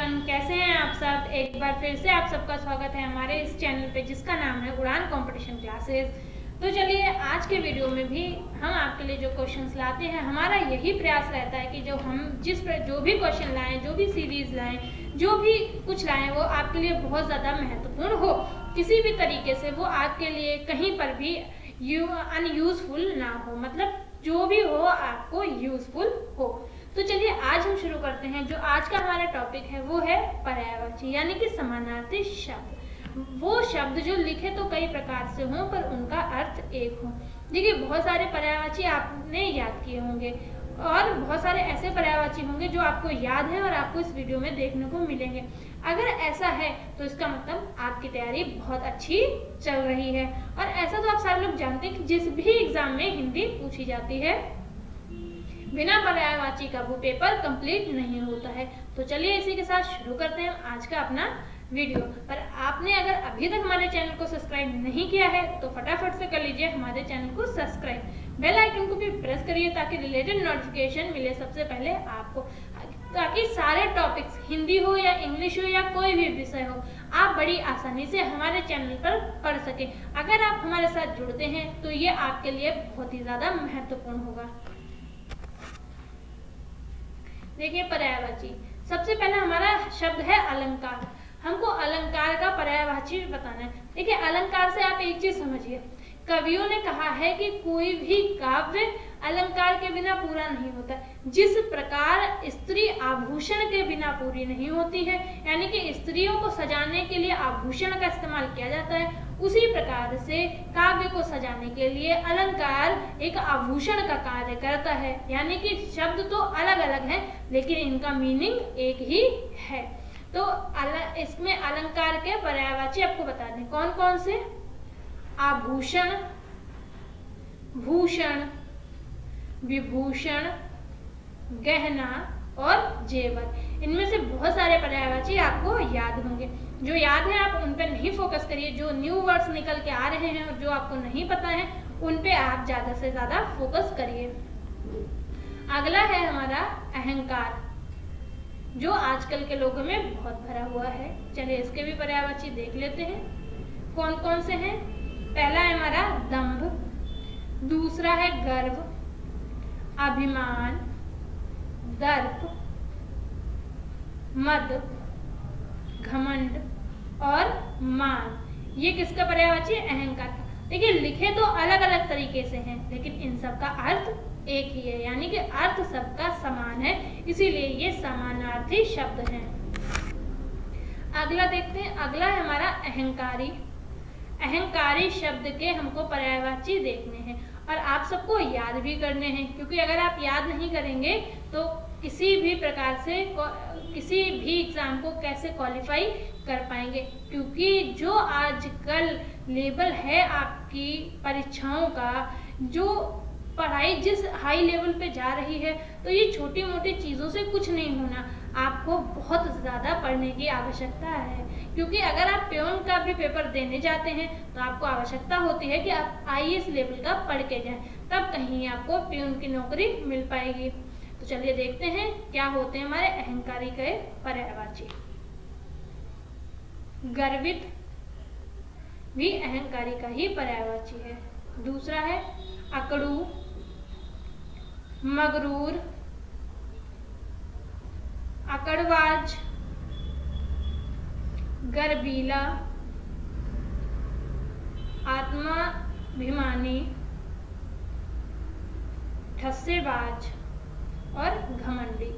Everyone, कैसे हैं आप सब। एक बार फिर से आप सबका स्वागत है हमारे इस चैनल पे जिसका नाम है उड़ान कंपटीशन क्लासेस। तो चलिए आज के वीडियो में भी हम आपके लिए जो क्वेश्चंस लाते हैं, हमारा यही प्रयास रहता है कि जो भी क्वेश्चन लाएं, जो भी सीरीज लाएं, जो भी कुछ लाएं वो आपके लिए बहुत ज़्यादा महत्वपूर्ण हो। किसी भी तरीके से वो आपके लिए कहीं पर भी अनयूजफुल ना हो, मतलब जो भी हो आपको यूजफुल हो। तो चलिए आज हम शुरू करते हैं। जो आज का हमारा टॉपिक है वो है पर्यायवाची यानी कि समानार्थी शब्द। वो शब्द जो लिखे तो कई प्रकार से हों पर उनका अर्थ एक हो। देखिए बहुत सारे पर्यायवाची आपने याद किए होंगे और बहुत सारे ऐसे पर्यायवाची होंगे जो आपको याद है और आपको इस वीडियो में देखने को मिलेंगे। अगर ऐसा है तो इसका मतलब आपकी तैयारी बहुत अच्छी चल रही है। और ऐसा तो आप सारे लोग जानते हैं कि जिस भी एग्जाम में हिंदी पूछी जाती है बिना पर्यायवाची का वो पेपर कंप्लीट नहीं होता है। तो चलिए इसी के साथ शुरू करते हैं आज का अपना वीडियो। पर आपने अगर अभी तक हमारे चैनल को सब्सक्राइब नहीं किया है तो फटाफट से कर लीजिए हमारे चैनल को सब्सक्राइब, बेल आइकन को भी प्रेस करिए ताकि रिलेटेड नोटिफिकेशन मिले सबसे पहले आपको, ताकि सारे टॉपिक्स हिंदी हो या इंग्लिश हो या कोई भी विषय हो आप बड़ी आसानी से हमारे चैनल पर पढ़ सकें। अगर आप हमारे साथ जुड़ते हैं तो ये आपके लिए बहुत ही ज़्यादा महत्वपूर्ण होगा। देखिए पर्यायवाची, सबसे पहला हमारा शब्द है अलंकार। हमको अलंकार का पर्यायवाची बताना है। देखिए अलंकार से आप एक चीज समझिए, कवियों ने कहा है कि कोई भी काव्य अलंकार के बिना पूरा नहीं होता। जिस प्रकार स्त्री आभूषण के बिना पूरी नहीं होती है, यानी कि स्त्रियों को सजाने के लिए आभूषण का इस्तेमाल किया जाता है, उसी प्रकार से काव्य को सजाने के लिए अलंकार एक आभूषण का कार्य करता है। यानी कि शब्द तो अलग अलग हैं लेकिन इनका मीनिंग एक ही है। तो इसमें अलंकार के पर्यायवाची आपको बता दें कौन कौन से। आभूषण, भूषण, विभूषण, गहना और जेवर। इनमें से बहुत सारे पर्यायवाची आपको याद होंगे। जो याद है आप उन पे नहीं फोकस करिए, जो न्यू वर्ड्स निकल के आ रहे हैं और जो आपको नहीं पता है उन पे आप ज्यादा से ज्यादा फोकस करिए। अगला है हमारा अहंकार, जो आजकल के लोगों में बहुत भरा हुआ है। चलिए इसके भी पर्यायवाची देख लेते हैं कौन कौन से हैं। पहला है हमारा दंभ, दूसरा है गर्व, अभिमान, दर्प, मद, घमंड और मान। ये किसका पर्यायवाची? अहंकार का। देखिए लिखे तो अलग अलग तरीके से हैं लेकिन इन सब का अर्थ एक ही है, यानी कि अर्थ सबका समान है, इसीलिए ये समानार्थी शब्द हैं। अगला देखते हैं, अगला है हमारा अहंकारी। अहंकारी शब्द के हमको पर्यायवाची देखने हैं और आप सबको याद भी करने हैं, क्योंकि अगर आप याद नहीं करेंगे तो किसी भी प्रकार से किसी भी एग्जाम को कैसे क्वालिफाई कर पाएंगे। क्योंकि जो आजकल लेवल है आपकी परीक्षाओं का, जो पढ़ाई जिस हाई लेवल पे जा रही है, तो ये छोटी मोटी चीज़ों से कुछ नहीं होना, आपको बहुत ज़्यादा पढ़ने की आवश्यकता है। क्योंकि अगर आप प्योन का भी पेपर देने जाते हैं तो आपको आवश्यकता होती है कि आप IAS लेवल का पढ़ के जाएं, तब कहीं आपको प्योन की नौकरी मिल पाएगी। तो चलिए देखते हैं क्या होते हैं हमारे अहंकारी के पर्यायवाची। गर्वित भी अहंकारी का ही पर्यायवाची है। दूसरा है अकड़ू, मगरूर, अकड़वाज, गर्वीला, आत्माभिमानी, ठस्सेबाज और घमंडी।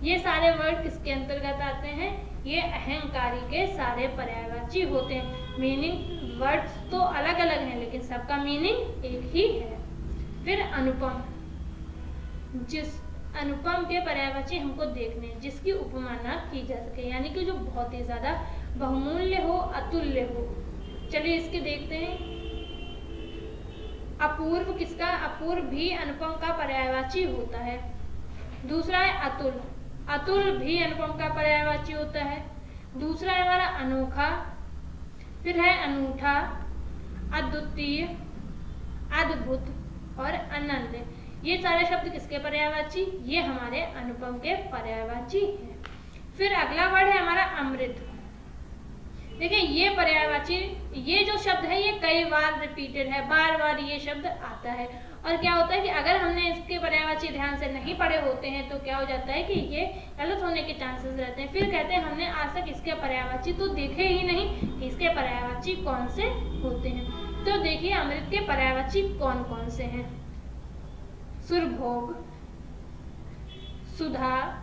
ये सारे वर्ड किसके अंतर्गत आते हैं? ये अहंकारी के सारे पर्यायवाची होते हैं। मीनिंग वर्ड्स तो अलग अलग हैं लेकिन सबका मीनिंग एक ही है। फिर अनुपम, जिस अनुपम के पर्यायवाची हमको देखने हैं जिसकी उपमा ना की जा सके, यानी कि जो बहुत ही ज्यादा बहुमूल्य हो, अतुल्य हो। चलिए इसके देखते हैं। अपूर्व किसका? अपूर्व भी अनुपम का पर्यायवाची होता है। दूसरा है अतुल, अतुल भी अनुपम का पर्यायवाची होता है। दूसरा है हमारा अनोखा, फिर है अनूठा, अद्वितीय, अद्भुत और अनन्य। ये सारे शब्द किसके पर्यायवाची? ये हमारे अनुपम के पर्यायवाची हैं। फिर अगला वर्ड है हमारा अमृत। देखिए ये पर्यायवाची, ये जो शब्द है ये कई बार रिपीटेड है, बार बार ये शब्द आता है। और क्या होता है कि अगर हमने इसके पर्यायवाची ध्यान से नहीं पढ़े होते हैं तो क्या हो जाता है कि ये गलत होने के चांसेस रहते हैं। फिर कहते हैं हमने आज तक इसके पर्यायवाची तो देखे ही नहीं कि इसके पर्यायवाची कौन से होते हैं। तो देखिए अमृत के पर्यायवाची कौन कौन से हैं। सुरभोग, सुधा,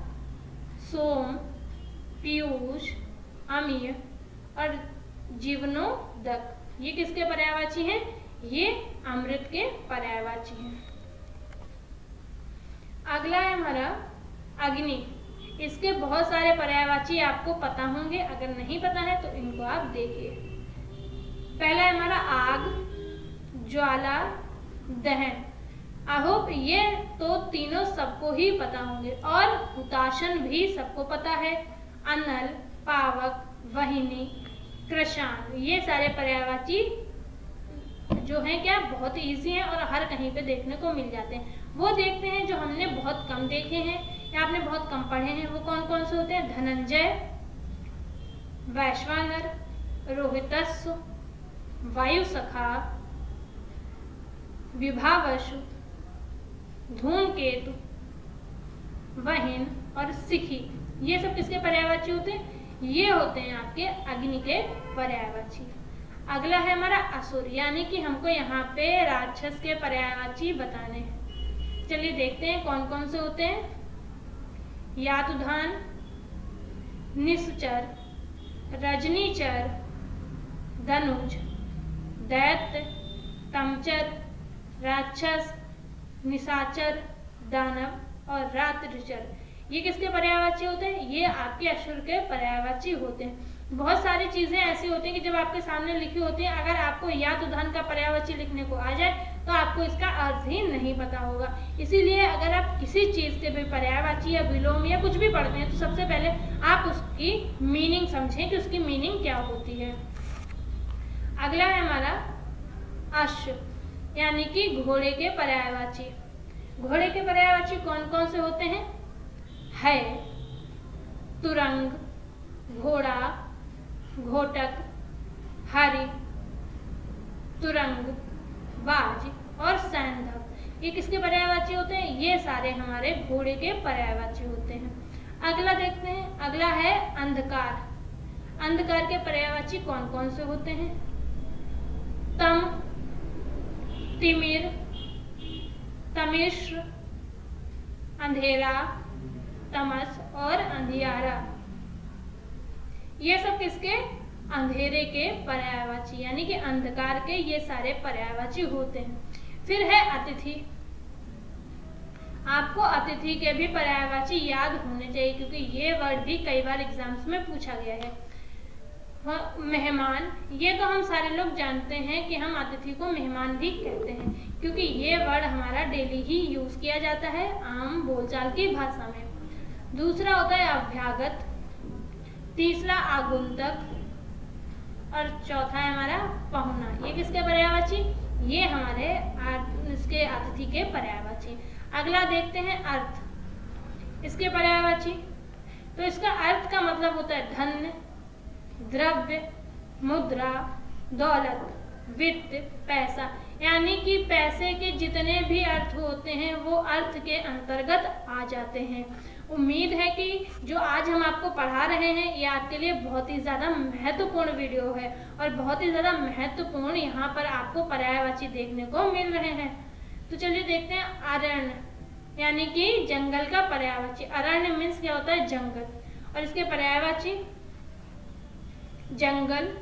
सोम, पीयूष, अमीय और जीवनोदक, ये किसके पर्यायवाची हैं? ये अमृत के पर्यायवाची हैं। अगला है हमारा अग्नि। इसके बहुत सारे पर्यायवाची आपको पता होंगे, अगर नहीं पता है तो इनको आप देखिए। पहला है हमारा आग, ज्वाला, दहन। आई होप ये तो तीनों सबको ही पता होंगे। और हुताशन भी सबको पता है। अनल, पावक, वहिनी, कृशान, ये सारे पर्यायवाची जो हैं क्या बहुत इजी हैं और हर कहीं पे देखने को मिल जाते हैं। वो देखते हैं जो हमने बहुत कम देखे हैं या आपने बहुत कम पढ़े हैं। वो कौन कौन से होते हैं? धनंजय, वैश्वानर, रोहितस्व, वायुसखा, विभावशु, धूमकेतु, वहिन और सिखी, ये सब किसके पर्यायवाची होते हैं? ये होते हैं आपके अग्नि के पर्यायवाची। अगला है हमारा असुर, यानी कि हमको यहाँ पे राक्षस के पर्यायवाची बताने हैं। चलिए देखते हैं कौन कौन से होते हैं। यातुधान, निश्चर, रजनीचर, धनुज, दैत्य, तमचर, राक्षस, निशाचर, दानव और रात्रिचर, ये किसके पर्यायवाची होते हैं? ये आपके असुर के पर्यायवाची होते हैं। बहुत सारी चीजें ऐसी होती हैं कि जब आपके सामने लिखी होती हैं, अगर आपको यातुधान का पर्यायवाची लिखने को आ जाए तो आपको इसका अर्थ ही नहीं पता होगा। इसीलिए अगर आप किसी चीज के भी पर्यायवाची या विलोम या कुछ भी पढ़ते हैं तो सबसे पहले आप उसकी मीनिंग समझें कि उसकी मीनिंग क्या होती है। अगला है हमारा अश्व, यानी कि घोड़े के पर्यायवाची। घोड़े के पर्यायवाची कौन कौन से होते हैं? है, तुरंग, घोड़ा, घोटक, हरि, तुरंग, बाज और सैंधव, ये किसके पर्यायवाची होते हैं? ये सारे हमारे घोड़े के पर्यायवाची होते हैं। अगला देखते हैं, अगला है अंधकार। अंधकार के पर्यायवाची कौन कौन से होते हैं? तम, तिमिर, तमिश्र, अंधेरा, तमस और अंधियारा, ये सब किसके? अंधेरे के पर्यायवाची, यानी कि अंधकार के ये सारे पर्यायवाची होते हैं। फिर है अतिथि। आपको अतिथि के भी पर्यायवाची याद होने चाहिए क्योंकि ये वर्ड भी कई बार एग्जाम्स में पूछा गया है। मेहमान, ये तो हम सारे लोग जानते हैं कि हम अतिथि को मेहमान भी कहते हैं क्योंकि ये वर्ड हमारा डेली ही यूज किया जाता है आम बोलचाल की भाषा में। दूसरा होता है अभ्यागत, तीसरा आगुंतक और चौथा है हमारा पहुना। ये किसके पर्यायवाची? ये हमारे इसके अतिथि के पर्यायवाची। अगला देखते हैं अर्थ, इसके पर्यायवाची। तो इसका अर्थ का मतलब होता है धन, द्रव्य, मुद्रा, दौलत, वित्त, पैसा, यानी कि पैसे के जितने भी अर्थ होते हैं वो अर्थ के अंतर्गत आ जाते हैं। उम्मीद है कि जो आज हम आपको पढ़ा रहे हैं ये आपके लिए बहुत ही ज़्यादा महत्वपूर्ण वीडियो है और बहुत ही ज़्यादा महत्वपूर्ण यहाँ पर आपको पर्यायवाची देखने को मिल रहे हैं। तो चलिए देखते हैं अरण्य, यानी कि जंगल का पर्यायवाची। अरण्य मीन्स क्या होता है? जंगल। और इसके पर्यायवाची जंगल,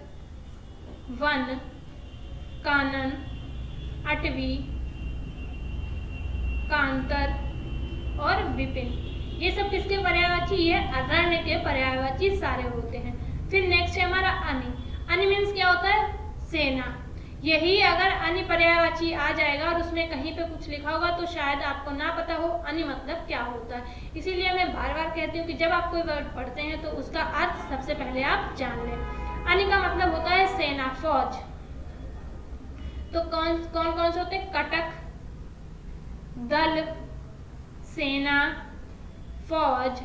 वन, कानन, अटवी, कांतर और विपिन, ये सब किसके पर्यायवाची? ये अरण्य के पर्यायवाची सारे होते हैं। फिर नेक्स्ट है हमारा अनि। अनि मीन्स क्या होता है? सेना। यही अगर अनि पर्यायवाची आ जाएगा और उसमें कहीं पे कुछ लिखा होगा तो शायद आपको ना पता हो अनि मतलब क्या होता है। इसीलिए मैं बार बार कहती हूँ कि जब आप कोई वर्ड पढ़ते हैं तो उसका अर्थ सबसे पहले आप जान लें। अनि का मतलब होता है सेना, फौज। तो कौन कौन से होते हैं? कटक, दल, सेना, फौज,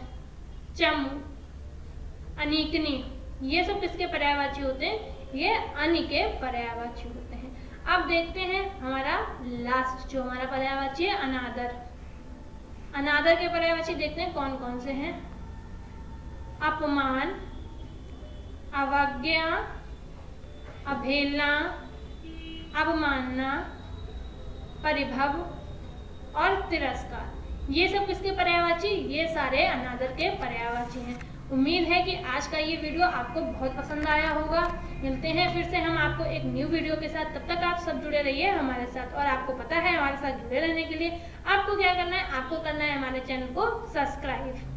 चमू, अनिकनी, ये सब किसके पर्यायवाची होते हैं? ये अनि के पर्यायवाची होते हैं। अब देखते हैं हमारा लास्ट जो हमारा पर्यायवाची है अनादर। अनादर के पर्यायवाची देखते हैं कौन कौन से हैं। अपमान, अवज्ञा, अवहेलना, अवमानना, परिभव और तिरस्कार, ये सब किसके पर्यायवाची? ये सारे अनादर के पर्यायवाची हैं। उम्मीद है कि आज का ये वीडियो आपको बहुत पसंद आया होगा। मिलते हैं फिर से हम आपको एक न्यू वीडियो के साथ, तब तक आप सब जुड़े रहिए हमारे साथ। और आपको पता है हमारे साथ जुड़े रहने के लिए आपको क्या करना है? आपको करना है हमारे चैनल को सब्सक्राइब।